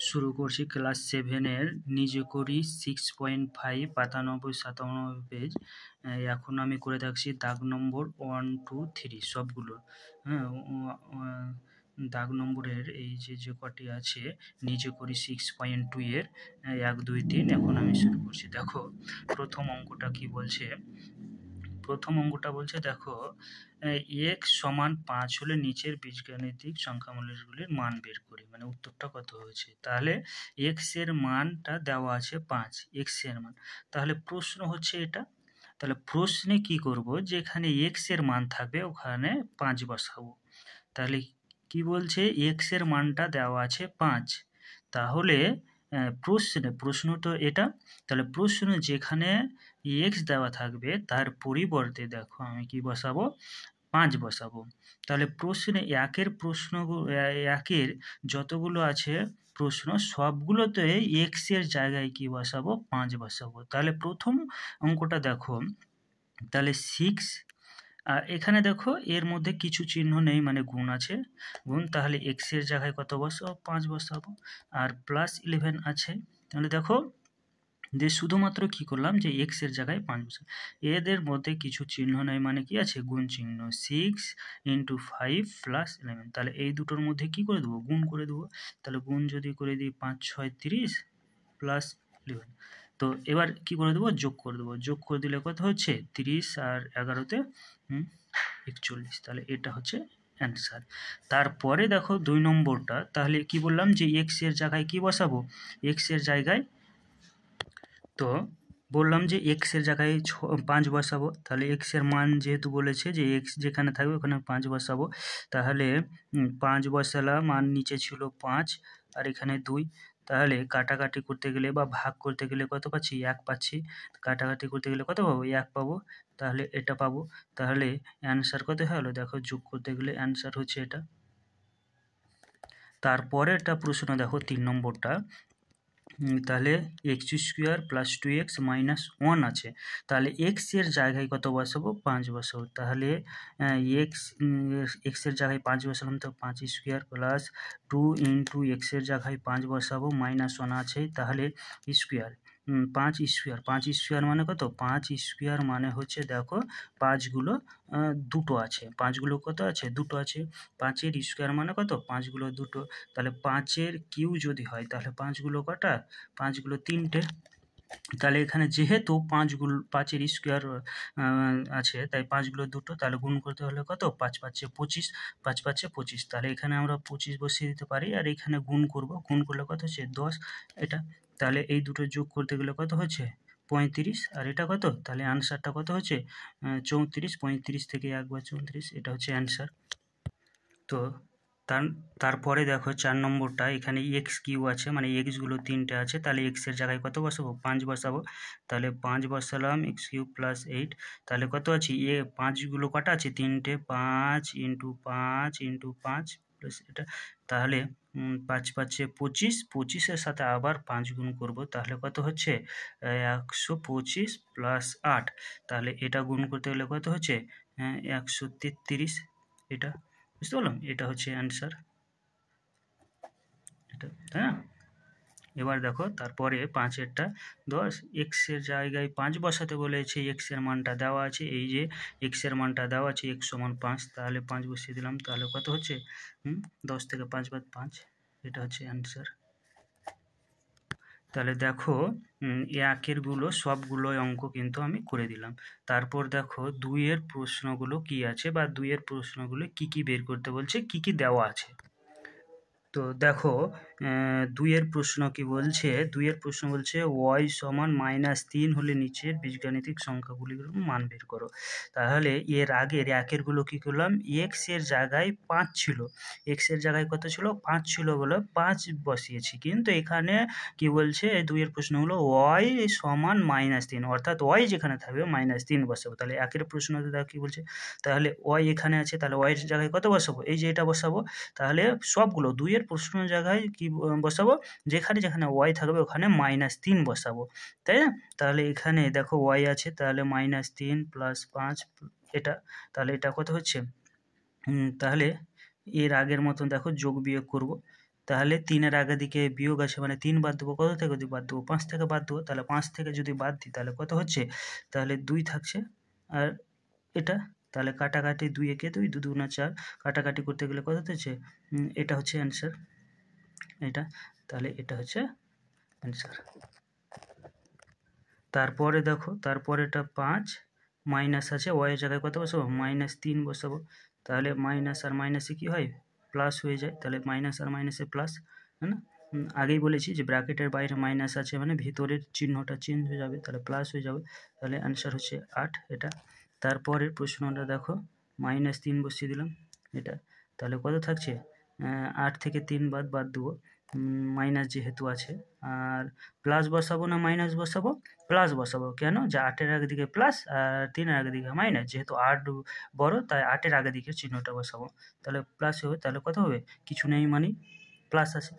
শুরু করছি ক্লাস 7-এর নিজে করি 6.5 পাতা 90-97 পেজ। এখন আমি করে থাকছি দাগ নম্বর 1, 2, 3 সবগুলো। হ্যাঁ, দাগ নম্বরের এই যে কটি আছে নিজে করি 6.2 এর 1, 2, 3। এখন আমি শুরু করছি। দেখো প্রথম অঙ্কটা কি বলছে। প্রথম অঙ্কটা বলছে দেখো x সমান 5 হলে নিচের বীজগাণিতিক সংখ্যামূলকগুলির মান বের করি, মানে উত্তরটা কত হয়েছে। তাহলে x এর মানটা দেওয়া আছে 5, x এর মান। তাহলে প্রশ্ন হচ্ছে এটা। তাহলে প্রশ্নে কি করব, যে এখানে x এর মান থাকবে ওখানে 5 বসাবো। তাহলে কি বলছে, x এর মানটা দেওয়া আছে 5। তাহলে প্রশ্ন তো এটা। তাহলে প্রশ্ন যেখানে x দেওয়া থাকবে তার পরিবর্তে দেখো আমি কি বসাবো, 5 বসাবো। তাহলে প্রশ্নে একের যতগুলো আছে প্রশ্ন সবগুলোতে x এর জায়গায় কি বসাবো, 5 বসাবো। তাহলে প্রথম অঙ্কটা দেখো, তাহলে 6, আর এখানে দেখো এর মধ্যে কিছু চিহ্ন নেই, মানে গুণ আছে, গুণ। তাহলে x এর জায়গায় কত বসাবো, 5 বসাবো। আর +11 আছে। তাহলে দেখো যে শুধুমাত্র কি করলাম, যে x এর জায়গায় 5 বসাবো। এদের মধ্যে কিছু চিহ্ন নেই, মানে কি আছে, গুণ চিহ্ন। 6 × 5 + 11। তাহলে এই দুটোর মধ্যে কি করে দেবো, গুণ করে দেবো। তাহলে গুণ যদি করে দিই 5, 6, 30 + 11। তো এবার কি করে দেবো, যোগ করে দেবো। যোগ করে দিলে কত হচ্ছে, 30 আর 11-তে 41। তাহলে এটা হচ্ছে অ্যান্সার। তারপরে দেখো 2 নম্বরটা। তাহলে কি বললাম, যে x এর জায়গায় কি বসাবো, x এর জায়গায়, তো বললাম যে x এর জায়গায় 5 বসাবো। তাহলে x এর মান যেহেতু বলেছে যে x যেখানে থাকবে ওখানে 5 বসাবো। তাহলে 5 বসালাম, আর নিচে ছিল 5 আর এখানে 2। তাহলে কাটাকাটি করতে গেলে বা ভাগ করতে গেলে কত পাচ্ছি, 1 পাচ্ছি। কাটাকাটি করতে গেলে কত পাবো, 1 পাবো। তাহলে এটা পাবো। তাহলে অ্যান্সার কত হলো, দেখো যোগ করতে গেলে অ্যান্সার হচ্ছে এটা। তারপরেরটা প্রশ্ন দেখো 3 নম্বরটা। তাহলে x² + 2x - 1 আছে। তাহলে x এর জায়গায় কত বসাবো, 5 বসাবো। তাহলে x এর জায়গায় 5 বসালাম, তো 5² + 2 × x এর জায়গায় 5 বসাবো, -1 আছে। তাহলে স্কোয়ার, 5² মানে কত, 5² মানে হচ্ছে দেখো 5 গুলো দুটো আছে, 5 গুলো কত আছে, দুটো আছে। 5 এর স্কোয়ার মানে কত, 5 গুলো দুটো। তাহলে 5 এর কিউ যদি হয় তাহলে 5 গুলো কটা, 5 গুলো 3টে। তাহলে এখানে যেহেতু 5 এর স্কোয়ার আছে তাই 5 গুলো দুটো। তাহলে গুণ করতে হলে কত, 5 × 5 = 25, 5 × 5 = 25। তাহলে এখানে আমরা 25 বসিয়ে দিতে পারি, আর এখানে গুণ করব, গুণ করলে কত হচ্ছে, 10 এটা। তাহলে এই দুটো যোগ করতে গেলে কত হচ্ছে, 35, আর এটা কত, তাহলে অ্যান্সারটা কত হচ্ছে, 34। 35 থেকে 1 বার 34, এটা হচ্ছে অ্যান্সার। তো তারপরে দেখো 4 নম্বরটা, এখানে x³ আছে, মানে x গুলো 3টে আছে। তাহলে x এর জায়গায় কত বসাবো, 5 বসাবো। তাহলে 5 বসালাম, x³ + 8। তাহলে কত আছে, 5 গুলো কটা আছে, 3টে। 5 × 5 × 5 প্লাস এটা। তাহলে 5 × 5 = 25, 25 এর সাথে আবার 5 গুণ করব। তাহলে কত হচ্ছে, 125 + 8। তাহলে এটা গুণ করতে গেলে কত হচ্ছে, 133। এটা বুঝতে পারলাম, এটা হচ্ছে অ্যান্সার এটা, তাই না। এবার দেখো তারপরে 5-এরটা 10, x এর জায়গায় 5 বসাতে বলেছে, x এর মানটা দেওয়া আছে, এই যে x এর মানটা দেওয়া আছে, x = 5। তাহলে 5 বসিয়ে দিলাম। তাহলে কত হচ্ছে, 10 থেকে 5 বাদ 5, এটা হচ্ছে অ্যান্সার। তাহলে দেখো একের গুলো সবগুলো অঙ্ক কিন্তু আমি করে দিলাম। তারপর দেখো 2 এর প্রশ্নগুলো কি আছে, বা 2 এর প্রশ্নগুলো কি কি বের করতে বলছে, কি কি দেওয়া আছে। তো দেখো 2 এর প্রশ্ন কি বলছে, 2 এর প্রশ্ন বলছে y = -3 হলে নিচের বীজগাণিতিক সংখ্যাগুলির মান বের করো। তাহলে এর আগের একের গুলো কি করলাম, x এর জায়গায় 5 ছিল, x এর জায়গায় কত ছিল, 5 ছিল বলে 5 বসিয়েছি। কিন্তু এখানে কি বলছে, এই 2 এর প্রশ্ন হলো y = -3, অর্থাৎ y যেখানে থাকবে -3 বসাবো। তাহলে একের প্রশ্নতে দেখো কি বলছে, তাহলে y এখানে আছে, তাহলে y এর জায়গায় কত বসাবো, এই যে এটা বসাবো। তাহলে সবগুলো 2 এর প্রশ্নের জায়গায় কি বসাবো, যেখানে যেখানে y থাকবে ওখানে -3 বসাবো, তাই না। তাহলে এখানে দেখো y আছে, তাহলে -3 + 5 এটা। তাহলে এটা কত হচ্ছে, তাহলে এর আগের মতন দেখো যোগ বিয়োগ করব। তাহলে 3-এর আগের দিকে বিয়োগ আছে মানে 3 বাদ দেবো, কত থেকে যদি বাদ দেবো 5 থেকে বাদ দেবো, তাহলে 5 থেকে যদি বাদ দিই তাহলে কত হচ্ছে, তাহলে 2 থাকছে। আর এটা তাহলে কাটাকাটি 2 একে 2, 2 দুগুণা 4, কাটাকাটি করতে গেলে কত হচ্ছে, এটা হচ্ছে অ্যান্সার এটা, তাহলে এটা হচ্ছে অ্যান্সার। তারপরে দেখো তারপরেটা 5 মাইনাস আছে, ওয়াই এর জায়গায় কত বসাবো, -3 বসাবো, তাহলে মাইনাস আর মাইনাসে কি হয়, প্লাস হয়ে যায়, তাহলে মাইনাস আর মাইনাসে প্লাস, হ্যাঁ না, আগেই বলেছি যে ব্র্যাকেটের বাইরে মাইনাস আছে মানে ভিতরের চিহ্নটা চেঞ্জ হয়ে যাবে, তাহলে প্লাস হয়ে যাবে, তাহলে অ্যান্সার হচ্ছে 8 এটা। তারপরের প্রশ্নটা দেখো -3 বসিয়ে দিলাম এটা, তাহলে কত থাকছে, 8 থেকে 3 বাদ দেবো, মাইনাস যেহেতু আছে, আর প্লাস বসাবো না মাইনাস বসাবো, প্লাস বসাবো, কেন যে 8-এর আগের দিকে প্লাস আর 3-এর আগের দিকে মাইনাস, যেহেতু 8 বড় তাই 8-এর আগের দিকে চিহ্নটা বসাবো, তাহলে প্লাস হবে, তাহলে কত হবে, কিছু নেই মানে প্লাস আছে।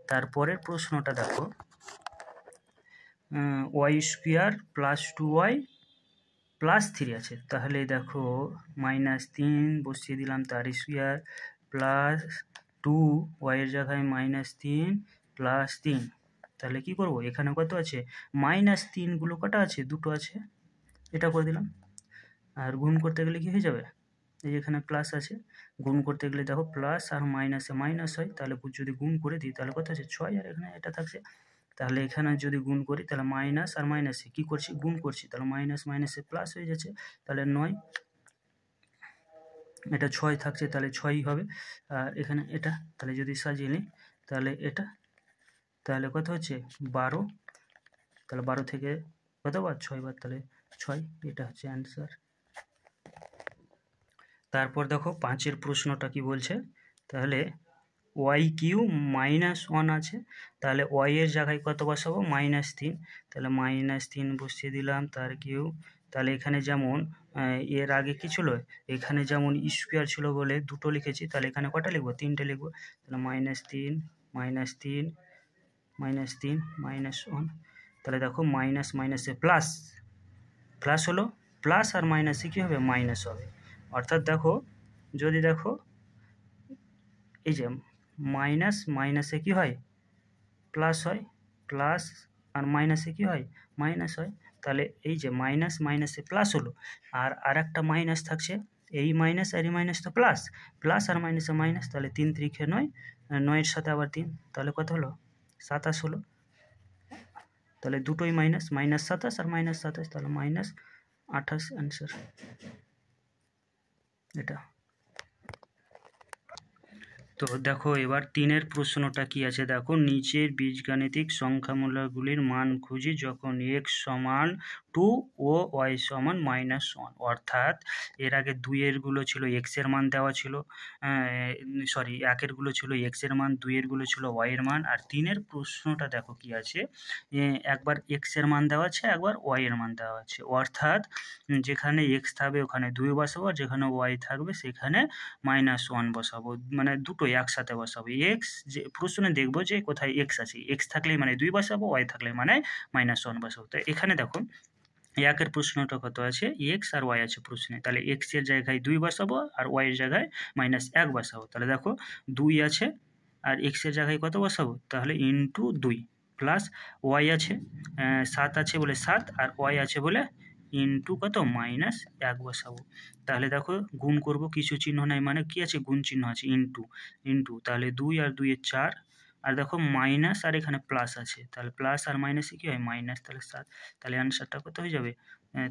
তারপরের প্রশ্নটা দেখো y² + 2y + 3 আছে, তাহলে দেখো -3 বসিয়ে দিলাম তার স্কোয়ার প্লাস 2 y এর জায়গায় -3 + 3, তাহলে কি করব, এখানে কত আছে, -3 গুলো কটা আছে, দুটো আছে, এটা করে দিলাম। আর গুণ করতে গেলে কি হয়ে যাবে, এই যে এখানে প্লাস আছে, গুণ করতে গেলে দেখো প্লাস আর মাইনাসে মাইনাস হয়, তাহলে যদি গুণ করে দিই তাহলে কত আছে 6, আর এখানে এটা থাকছে, তাহলে এখানে যদি গুণ করি তাহলে মাইনাস আর মাইনাসে কি করছি, গুণ করছি, তাহলে মাইনাস মাইনাসে প্লাস হয়ে যাচ্ছে, তাহলে 9, এটা 6 থাকছে, তাহলে 6ই হবে। আর এখানে এটা তাহলে যদি সাজিয়ে নিই তাহলে এটা, তাহলে কত হচ্ছে 12, তাহলে 12 থেকে কত বার 6 বার, তাহলে 6, এটা হচ্ছে অ্যান্সার। তারপর দেখো 5-এর প্রশ্নটা কি বলছে, তাহলে y³ -1 আছে, তাহলে y এর জায়গায় কত বসাবো, -3, তাহলে -3 বসিয়ে দিলাম তার কিউ, তাহলে এখানে যেমন এর আগে কি ছিল, এখানে যেমন স্কোয়ার ছিল বলে দুটো লিখেছি, তাহলে এখানে কটা লিখবো, 3টে লিখবো, তাহলে -3 -3 -3 -1, তাহলে দেখো মাইনাস মাইনাসে প্লাস, প্লাস হলো, প্লাস আর মাইনাসে কী হবে, মাইনাস হবে, অর্থাৎ দেখো যদি দেখো এই যে মাইনাস মাইনাসে কি হয়, প্লাস হয়, প্লাস আর মাইনাসে কি হয়, মাইনাস হয়, তাহলে এই যে মাইনাস মাইনাসে প্লাস হলো, আর আরেকটা মাইনাস থাকছে, এই মাইনাস আর এই মাইনাস তো প্লাস, প্লাস আর মাইনাসে মাইনাস, তাহলে 3 3 9, 9-এর সাথে আবার 3, তাহলে কত হলো 27 হলো, তাহলে দুটোই মাইনাস, -27 আর -27, তাহলে -28 অ্যান্সার এটা। তো দেখো এবার 3-এর প্রশ্নটা কি আছে, দেখো নিচের বীজগাণিতিক সংখ্যামূলকগুলির মান খুঁজি যখন x সমান 2 ও y সমান -1, অর্থাৎ এর আগে 2-এর গুলো ছিল x এর মান দেওয়া ছিল, সরি 1-এর গুলো ছিল x এর মান, 2-এর গুলো ছিল y এর মান, আর 3-এর প্রশ্নটা দেখো কি আছে, একবার x এর মান দেওয়া আছে, একবার y এর মান দেওয়া আছে, অর্থাৎ যেখানে x থাকবে ওখানে 2 বসাবো, আর যেখানে y থাকবে সেখানে -1 বসাবো, মানে দুটোই একসাথে বসাবো, এক্স যে প্রশ্নে দেখবো যে কোথায় এক্স আছে, এক্স থাকলেই মানে 2 বসাবো, ওয়াই থাকলে মানে -1 বসাবো। তো এখানে দেখো একের প্রশ্নটা কত আছে, এক্স আর ওয়াই আছে প্রশ্নে, তাহলে এক্স এর জায়গায় 2 বসাবো আর ওয়াই এর জায়গায় -1 বসাবো, তাহলে দেখো 2 আছে আর এক্স এর জায়গায় কত বসাবো, তাহলে ইন্টু 2 প্লাস ওয়াই আছে 7 আছে বলে 7, আর ওয়াই আছে বলে ইন্টু কত -1 বসাবো, তাহলে দেখো গুণ করব, কিছু চিহ্ন নাই মানে কি আছে, গুণ চিহ্ন আছে, ইন্টু ইন্টু, তাহলে 2 আর 2 এর 4, আর দেখো মাইনাস আর এখানে প্লাস আছে, তাহলে প্লাস আর মাইনাসে কি হয় মাইনাস, তাহলে 7, তাহলে অ্যান্সারটা কত হয়ে যাবে,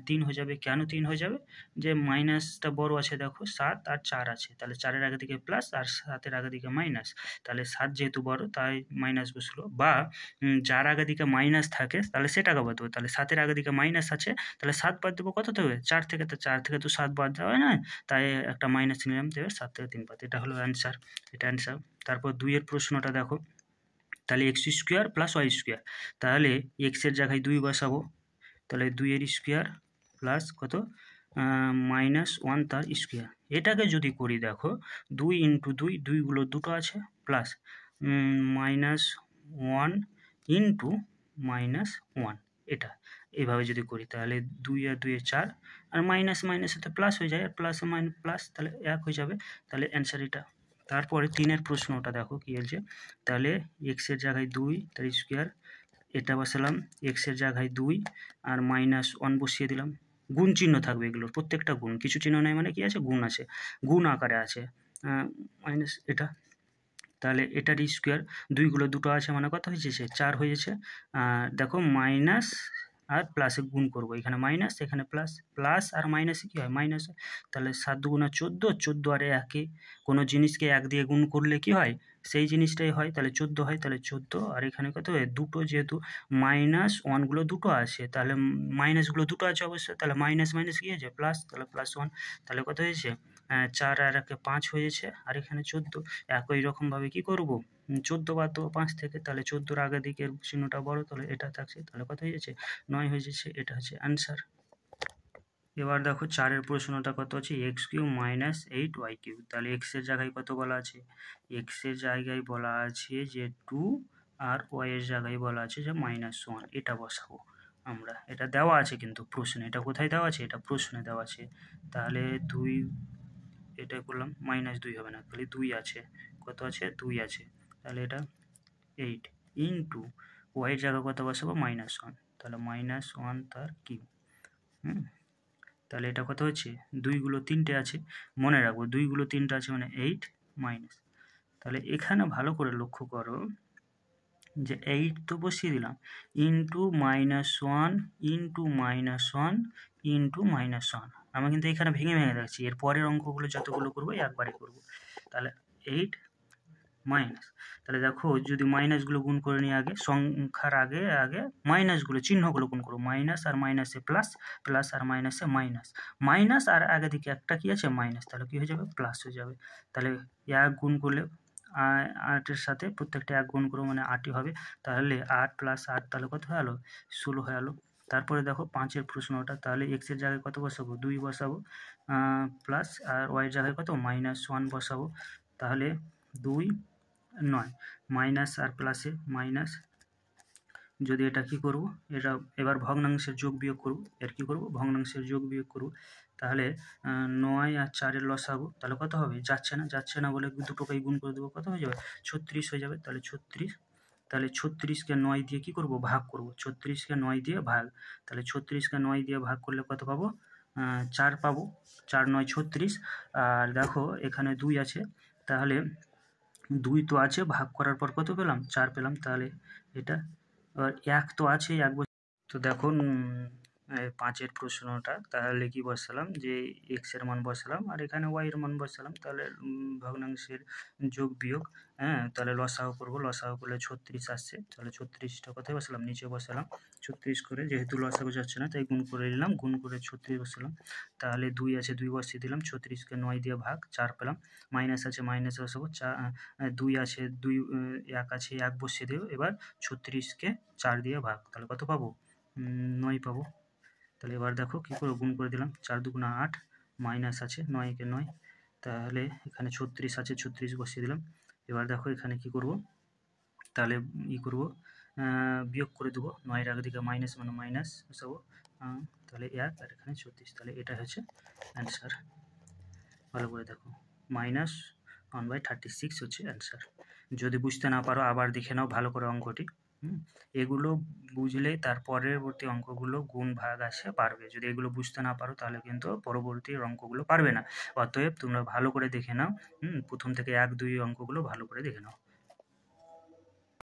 3 হয়ে যাবে। কেন 3 হয়ে যাবে, যে মাইনাসটা বড় আছে, দেখো 7 আর 4 আছে, তাহলে 4-এর আগে দিকে প্লাস আর 7-এর আগে দিকে মাইনাস, তাহলে 7 যেহেতু বড় তাই মাইনাস বসলো, বা যার আগে দিকে মাইনাস থাকে তাহলে সেটাকে বাদ দেবো, তাহলে 7-এর আগে দিকে মাইনাস আছে, তাহলে 7 বাদ দেবো কত থেকে, 4 থেকে, তো 4 থেকে তো 7 বাদ দেওয়া হয় না, তাই একটা মাইনাস নিলাম, দেবে 7 থেকে 3 বাদ, এটা হলো অ্যান্সার, এটা অ্যান্সার। তারপর 2-এর প্রশ্নটা দেখো, তাহলে x² + y², তাহলে x এর জায়গায় 2 বসাবো, তাহলে 2-এর স্কোয়ার প্লাস কত -1 তার স্কোয়ার, এটাকে যদি করি দেখো 2 ইন্টু 2, 2গুলো দুটো আছে, প্লাস -1 ইন্টু -1, এটা এইভাবে যদি করি তাহলে 2 আর 2 এ 4, আর মাইনাস মাইনাসে তো প্লাস হয়ে যায়, আর প্লাস মাইনাস প্লাস, তাহলে 1 হয়ে যাবে, তাহলে অ্যান্সার এটা। তারপরে 3-এর প্রশ্নটা দেখো কি বলছে, তাহলে এক্সের জায়গায় 2 তার স্কোয়ার, এটা বসালাম এক্সের জায়গায় 2 আর -1 বসিয়ে দিলাম। গুণ চিহ্ন থাকবে এগুলোর, প্রত্যেকটা গুণ, কিছু চিহ্ন নেই মানে কি আছে, গুণ আছে, গুণ আকারে আছে। মাইনাস এটা, তাহলে এটার স্কোয়ার, দুইগুলো দুটো আছে মানে কত হয়েছে, সে 4 হয়েছে। দেখো মাইনাস আর প্লাসে গুণ করব, এখানে মাইনাস এখানে প্লাস, প্লাস আর মাইনাসে কী হয়, মাইনাস হয়। তাহলে 7 দুগুণা 14, 14 আর 1, কোনো জিনিসকে 1 দিয়ে গুণ করলে কি হয়, সেই জিনিসটাই হয়, তাহলে 14 হয়। তাহলে 14 আর এখানে কত হয়, দুটো, যেহেতু -1গুলো দুটো আছে, তাহলে মাইনাসগুলো দুটো আছে অবশ্যই, তাহলে মাইনাস মাইনাস কী হয়েছে, প্লাস, তাহলে +1, তাহলে কত হয়েছে, 4 আর 1 5 হয়েছে, আর এখানে 14। একই রকমভাবে কী করব, 14 বাদ দেবো 5 থেকে, তাহলে 14-র আগের দিকের চিহ্নটা বড়, তাহলে এটা থাকছে, তাহলে কত হয়ে যাচ্ছে, 9 হয়ে যাচ্ছে, এটা হচ্ছে অ্যান্সার। এবার দেখো 4-এর প্রশ্নটা কত আছে, x³ - 8y³, তাহলে x এর জায়গায় কত বলা আছে, x এর জায়গায় বলা আছে যে 2 আর y এর জায়গায় বলা আছে যে -1, এটা বসাবো আমরা, এটা দেওয়া আছে কিন্তু প্রশ্নে, এটা কোথায় দেওয়া আছে, এটা প্রশ্নে দেওয়া আছে। তাহলে 2, এটা করলাম, -2 হবে না, তাহলে 2 আছে, কত আছে, 2 আছে, তাহলে এটা 8 ইন্টু y এর জায়গায় কত বসাবো, -1, তাহলে -1 তার কিউব। তাহলে এটা কত হচ্ছে, 2গুলো 3টে আছে, মনে রাখবো 2গুলো 3টে আছে মানে 8 মাইনাস, তাহলে এখানে ভালো করে লক্ষ্য করো যে 8 তো বসিয়ে দিলাম, ইন্টু -1 ইন্টু -1 ইন্টু -1, আমি কিন্তু এখানে ভেঙে ভেঙে রাখছি, এর পরের অঙ্কগুলো যতগুলো করবো একবারে করব। তাহলে 8 মাইনাস, তাহলে দেখো যদি মাইনাসগুলো গুণ করে নিই, আগে সংখ্যার আগে আগে মাইনাসগুলো চিহ্নগুলো গুণ করবো, মাইনাস আর মাইনাসে প্লাস, প্লাস আর মাইনাসে মাইনাস, মাইনাস আর আগে দিকে একটা কি আছে, মাইনাস, তাহলে কি হয়ে যাবে, প্লাস হয়ে যাবে। তাহলে 1 গুণ করলে 8-এর সাথে প্রত্যেকটা 1 গুণ করবো মানে 8ই হবে, তাহলে 8 + 8 তাহলে কত হয়ে গেলো, 16 হয়ে গেলো। তারপরে দেখো 5-এর প্রশ্নটা, তাহলে x এর জায়গায় কত বসাবো, 2 বসাবো, প্লাস আর y এর জায়গায় কত, -1 বসাবো, তাহলে 2 9, মাইনাস আর প্লাসে মাইনাস, যদি এটা কি করব, এটা এবার ভগ্নাংশের যোগ বিয়োগ করব, এর কি করব, ভগ্নাংশের যোগ বিয়োগ করব, তাহলে 9 আর 4-এর লসাগু, তাহলে কত হবে, যাচ্ছে না বলে দুটোকেই গুণ করে দেবো, কত হয়ে যাবে, 36 হয়ে যাবে, তাহলে 36, তাহলে 36কে 9 দিয়ে কি করব, ভাগ করব, 36কে 9 দিয়ে ভাগ, তাহলে 36কে 9 দিয়ে ভাগ করলে কত পাবো, 4 পাবো, 4 9 36, আর দেখো এখানে 2 আছে, তাহলে 2 তো আছে, ভাগ করার পর কত পেলাম, 4 পেলাম, তাহলে এটা, এবার 1 তো আছে, 1 তো দেখুন 5-এর প্রশ্নটা, তাহলে কি বসালাম, যে x এর মান বসালাম আর এখানে y এর মান বসালাম, তাহলে ভগ্নাংশের যোগ বিয়োগ, তাহলে লসাগু করব, লসাগু করলে 36 আসছে, তাহলে 36টা কোথায় বসালাম, নিচে বসালাম, 36 করে, যেহেতু লসাগু যাচ্ছে না তাই গুণ করে নিলাম, গুণ করে 36 বসালাম, তাহলে 2 আছে, 2 বসিয়ে দিলাম, 36কে 9 দিয়ে ভাগ, 4 পেলাম, মাইনাস আছে, মাইনাস বসাবো, 2 আছে, 2 1 আছে, 1 বসিয়ে দেবো, এবার 36কে 4 দিয়ে ভাগ, তাহলে কত পাবো, 9 পাবো। তাহলে এবার দেখো কী করে, গুণ করে দিলাম, 4 দুগুণা 8, মাইনাস আছে 9কে 9, তাহলে এখানে 36 আছে, 36 বসিয়ে দিলাম, এবার দেখো এখানে কি করব, তাহলে করব, বিয়োগ করে দেবো, 9-এর আগে দিকে মাইনাস মানে মাইনাস বসাবো, তাহলে 1 আর এখানে 36, তাহলে এটা হচ্ছে অ্যান্সার। ভালো করে দেখো, -1/36 হচ্ছে অ্যান্সার। যদি বুঝতে না পারো আবার দেখে নাও ভালো করে অঙ্কটি, এগুলো বুঝলে তার পরবর্তী অঙ্কগুলো গুণ ভাগ আসে পারবে, যদি এগুলো বুঝতে না পারো তাহলে কিন্তু পরবর্তী অঙ্কগুলো পারবে না। অতএব তোমরা ভালো করে দেখে নাও, প্রথম থেকে 1 2 অঙ্কগুলো ভালো করে দেখে নাও।